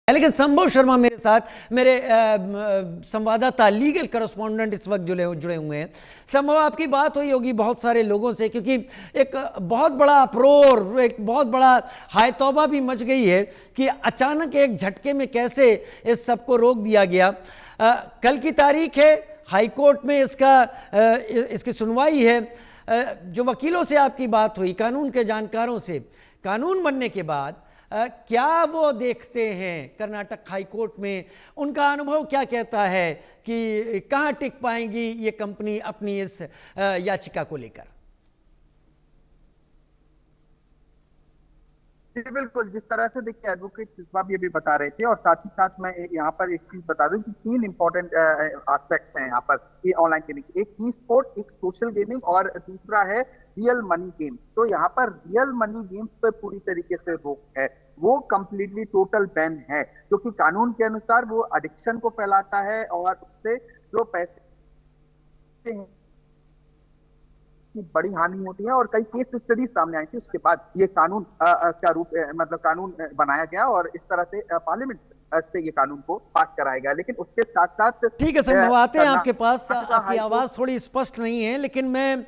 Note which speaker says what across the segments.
Speaker 1: लेकिन संभव शर्मा मेरे साथ, मेरे संवाददाता, लीगल करस्पॉन्डेंट इस वक्त जुड़े हुए हैं। संभव आपकी बात हुई होगी बहुत सारे लोगों से, क्योंकि एक बहुत बड़ा अप्रोर, एक बहुत बड़ा हाय तौबा भी मच गई है कि अचानक एक झटके में कैसे इस सबको रोक दिया गया। कल की तारीख है, हाई कोर्ट में इसकी सुनवाई है। जो वकीलों से आपकी बात हुई, कानून के जानकारों से, कानून बनने के बाद क्या वो देखते हैं कर्नाटक हाई कोर्ट में, उनका अनुभव क्या कहता है कि कहाँ टिक पाएंगी ये कंपनी अपनी इस याचिका को लेकर?
Speaker 2: बिल्कुल, जिस तरह से देखिए एडवोकेट सिसवा भी अभी बता रहे थे, और साथ ही साथ मैं यहाँ पर एक चीज बता दूं कि तीन इंपॉर्टेंट एस्पेक्ट्स हैं यहाँ पर ये ऑनलाइन गेमिंग। एक ई स्पोर्ट, एक सोशल गेमिंग, और दूसरा है रियल मनी गेम। तो यहाँ पर रियल मनी गेम्स पर पूरी तरीके से रोक है, वो कंप्लीटली टोटल बैन है, क्योंकि कानून के अनुसार वो एडिक्शन को फैलाता है और उससे जो पैसे की बड़ी हानि होती है। और कई केस स्टडीज सामने आई थी, उसके बाद ये कानून का रूप मतलब कानून बनाया गया और इस तरह से पार्लियामेंट से ये कानून को पास कराया गया। लेकिन उसके साथ साथ
Speaker 1: ठीक है, संभव आते हैं आपके पास, आपकी आवाज थोड़ी स्पष्ट नहीं है, लेकिन मैं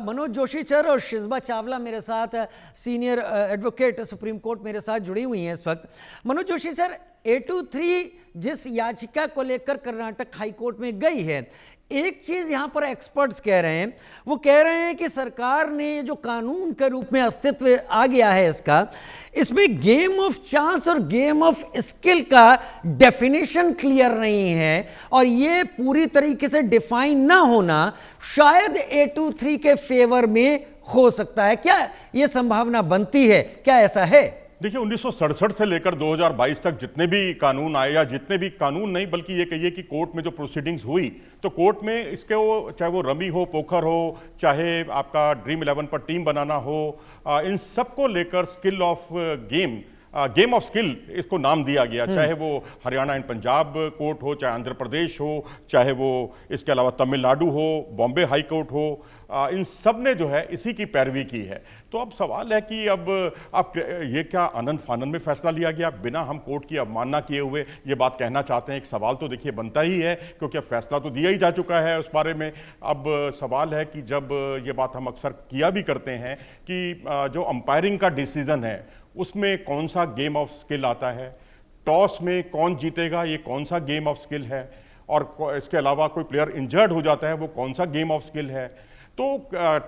Speaker 1: मनोज जोशी सर और शिजबा चावला मेरे साथ, सीनियर एडवोकेट सुप्रीम कोर्ट मेरे साथ जुड़ी हुई हैं इस वक्त। मनोज जोशी सर, 823 जिस याचिका को लेकर कर्नाटक हाई कोर्ट में गई है, एक चीज यहां पर एक्सपर्ट्स कह रहे हैं, वो कह रहे हैं कि सरकार ने जो कानून के रूप में अस्तित्व आ गया है इसमें गेम ऑफ चांस और गेम ऑफ स्किल का डेफिनेशन क्लियर नहीं है, और ये पूरी तरीके से डिफाइन ना होना शायद 823 के फेवर में हो सकता है। क्या यह संभावना बनती है? क्या ऐसा है?
Speaker 3: देखिए, 1967 से लेकर 2022 तक जितने भी कानून आए, या जितने भी कानून नहीं बल्कि ये कहिए कि कोर्ट में जो प्रोसीडिंग्स हुई, तो कोर्ट में इसके चाहे वो रमी हो, पोकर हो, चाहे आपका ड्रीम 11 पर टीम बनाना हो, इन सब को लेकर skill of game of skill इसको नाम दिया गया। चाहे वो हरियाणा एंड पंजाब कोर्ट हो, चाहे आंध्र प्रदेश हो, चाहे वो इसके अलावा तमिलनाडु हो, बॉम्बे हाई कोर्ट हो, इन सब ने जो है इसी की पैरवी की है। तो अब सवाल है कि अब ये क्या आनंद फानन में फैसला लिया गया बिना हम कोर्ट की अवमानना किए हुए, ये बात कहना चाहते हैं। एक सवाल तो देखिए बनता ही है, क्योंकि अब फैसला तो दिया ही जा चुका है उस बारे में। अब सवाल है कि जब ये बात हम अक्सर किया भी करते हैं कि जो अंपायरिंग का डिसीजन है उसमें कौन सा गेम ऑफ स्किल आता है, टॉस में कौन जीतेगा ये कौन सा गेम ऑफ स्किल है, और इसके अलावा कोई प्लेयर इंजर्ड हो जाता है वो कौन सा गेम ऑफ स्किल है। तो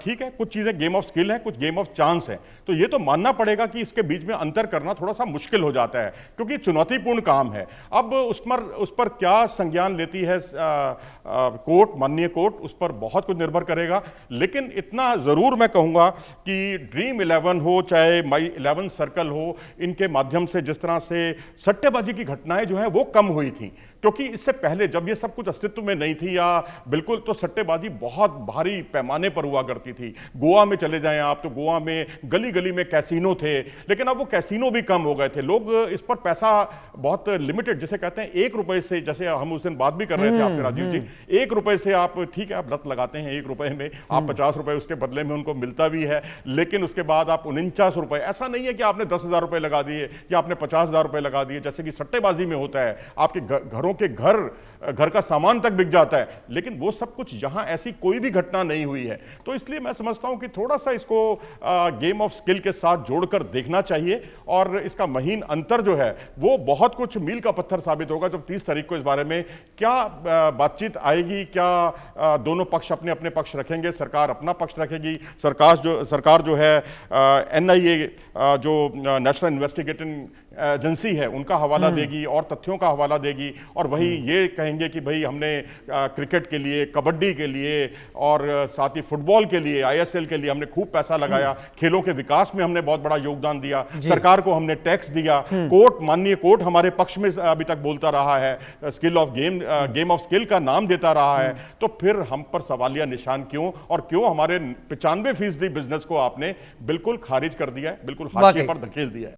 Speaker 3: ठीक है, कुछ चीजें गेम ऑफ स्किल है, कुछ गेम ऑफ चांस है। तो ये तो मानना पड़ेगा कि इसके बीच में अंतर करना थोड़ा सा मुश्किल हो जाता है, क्योंकि चुनौतीपूर्ण काम है। अब उस पर क्या संज्ञान लेती है कोर्ट, माननीय कोर्ट, उस पर बहुत कुछ निर्भर करेगा। लेकिन इतना जरूर मैं कहूंगा कि ड्रीम 11 हो, चाहे माई 11 सर्कल हो, इनके माध्यम से जिस तरह से सट्टेबाजी की घटनाएं जो है वो कम हुई थी, क्योंकि इससे पहले जब ये सब कुछ अस्तित्व में नहीं थी या बिल्कुल, तो सट्टेबाजी बहुत भारी पैमाने पर हुआ करती थी। गोवा में चले जाएं आप, तो गोवा में गली गली में कैसीनो थे, लेकिन अब वो कैसीनो भी कम हो गए थे। लोग इस पर पैसा बहुत लिमिटेड, जिसे कहते हैं 1 रुपए से, जैसे हम उस दिन बात भी कर रहे थे आपसे राजीव जी, 1 रुपए से आप, ठीक है, आप लत लगाते हैं 1 रुपए में, आप 50 रुपए उसके बदले में उनको मिलता भी है, लेकिन उसके बाद आप 49 रुपए, ऐसा नहीं है कि आपने 10,000 रुपए लगा दिए या आपने 50,000 रुपए लगा दिए, जैसे कि सट्टेबाजी में होता है, आपके घरों के घर का सामान तक बिक जाता है। लेकिन वो सब कुछ यहां ऐसी कोई भी घटना नहीं हुई है। तो इसलिए मैं समझता हूं कि थोड़ा सा इसको गेम ऑफ स्किल के साथ जोड़कर देखना चाहिए, और इसका महीन अंतर जो है वो बहुत कुछ मील का पत्थर साबित होगा जब 30 तारीख को इस बारे में क्या बातचीत आएगी, क्या दोनों पक्ष अपने अपने पक्ष रखेंगे, सरकार अपना पक्ष रखेगी, सरकार जो है NIA जो नेशनल इन्वेस्टिगेटिंग एजेंसी है उनका हवाला देगी और तथ्यों का हवाला देगी, और वही ये कहेंगे कि भाई हमने क्रिकेट के लिए, कबड्डी के लिए और साथ ही फुटबॉल के लिए, ISL के लिए हमने खूब पैसा लगाया, खेलों के विकास में हमने बहुत बड़ा योगदान दिया, सरकार को हमने टैक्स दिया, कोर्ट, माननीय कोर्ट हमारे पक्ष में अभी तक बोलता रहा है, गेम ऑफ स्किल का नाम देता रहा है। तो फिर हम पर सवालिया निशान क्यों, और क्यों हमारे 95% बिजनेस को आपने बिल्कुल खारिज कर दिया है, बिल्कुल हाशिए पर धकेल दिया है।